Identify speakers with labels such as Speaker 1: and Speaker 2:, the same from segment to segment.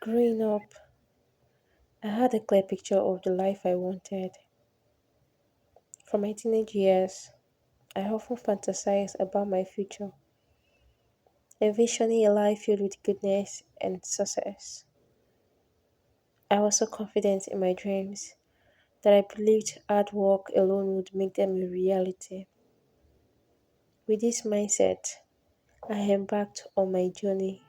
Speaker 1: Growing up, I had a clear picture of the life I wanted. From my teenage years, I often fantasized about my future, envisioning a life filled with goodness and success. I was so confident in my dreams that I believed hard work alone would make them a reality. With this mindset, I embarked on my journey.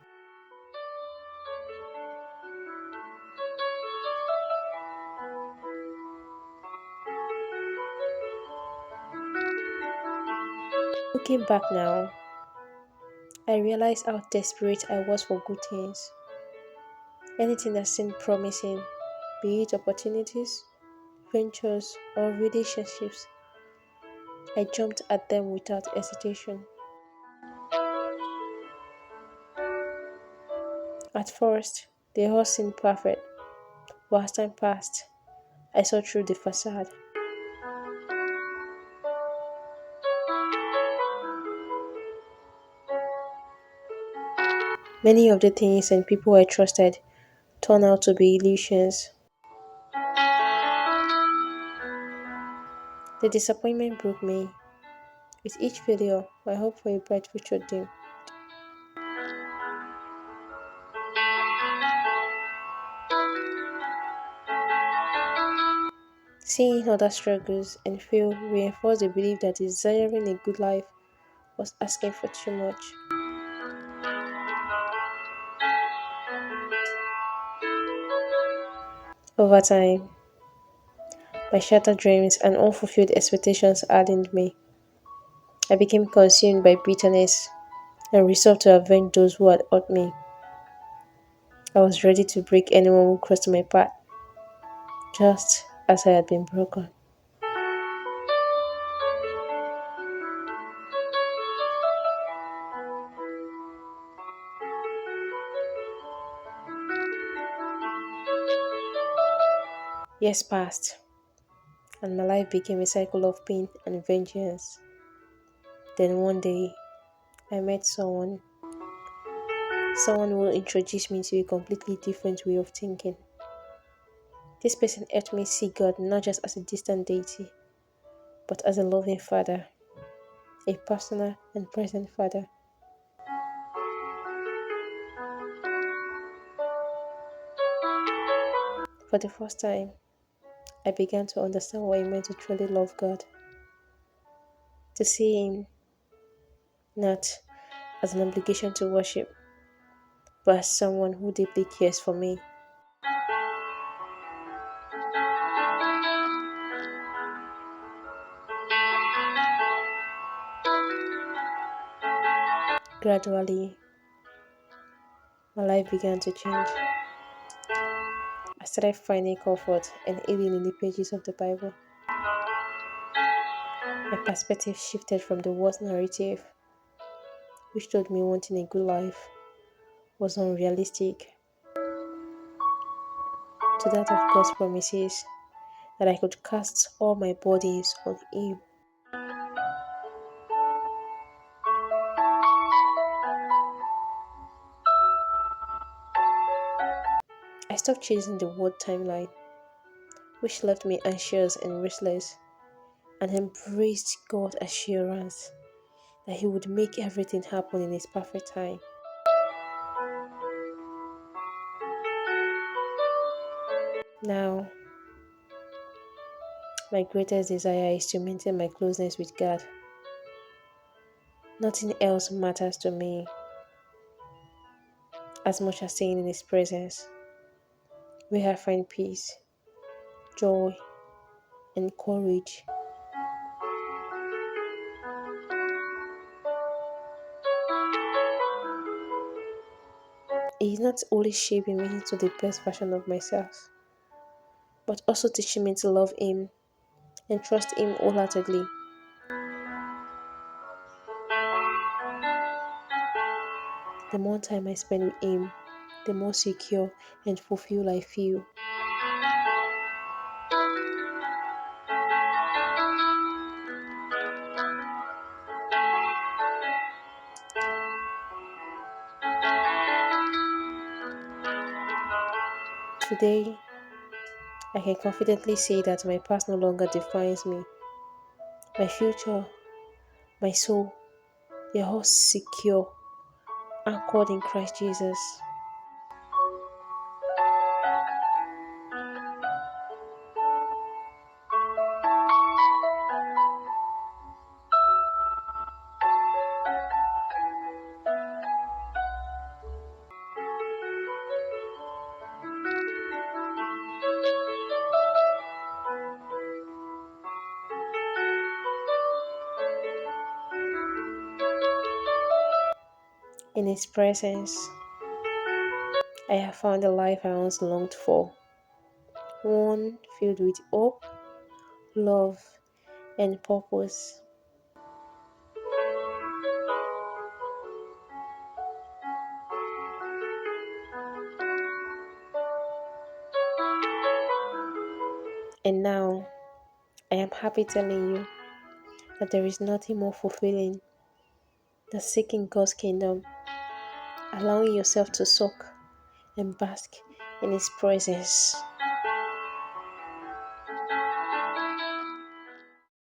Speaker 1: Looking back now, I realize how desperate I was for good things. Anything that seemed promising, be it opportunities, ventures, or relationships, I jumped at them without hesitation. At first, they all seemed perfect, but as time passed, I saw through the facade. Many of the things and people I trusted turned out to be illusions. The disappointment broke me. With each failure, my hope for a bright future dimmed. Seeing other struggles and fail reinforced the belief that desiring a good life was asking for too much. Over time, my shattered dreams and unfulfilled expectations hardened me. I became consumed by bitterness and resolved to avenge those who had hurt me. I was ready to break anyone who crossed my path, just as I had been broken. Years passed, and my life became a cycle of pain and vengeance. Then one day, I met someone who introduced me to a completely different way of thinking. This person helped me see God not just as a distant deity, but as a loving father, a personal and present father. For the first time, I began to understand what it meant to truly love God, to see Him not as an obligation to worship, but as someone who deeply cares for me. Gradually, my life began to change. I started finding comfort and healing in the pages of the Bible. My perspective shifted from the worst narrative, which told me wanting a good life was unrealistic, to that of God's promises that I could cast all my burdens on Him. I stopped chasing the world timeline, which left me anxious and restless, and embraced God's assurance that He would make everything happen in His perfect time. Now, my greatest desire is to maintain my closeness with God. Nothing else matters to me as much as staying in His presence, where I find peace, joy, and courage. He is not only shaping me into the best version of myself, but also teaching me to love Him and trust Him wholeheartedly. The more time I spend with Him, the more secure and fulfilled I feel. Today, I can confidently say that my past no longer defines me. My future, my soul, they're all secure, anchored in Christ Jesus. In His presence, I have found the life I once longed for, one filled with hope, love, and purpose. And now, I am happy telling you that there is nothing more fulfilling than seeking God's kingdom, allowing yourself to soak and bask in His presence.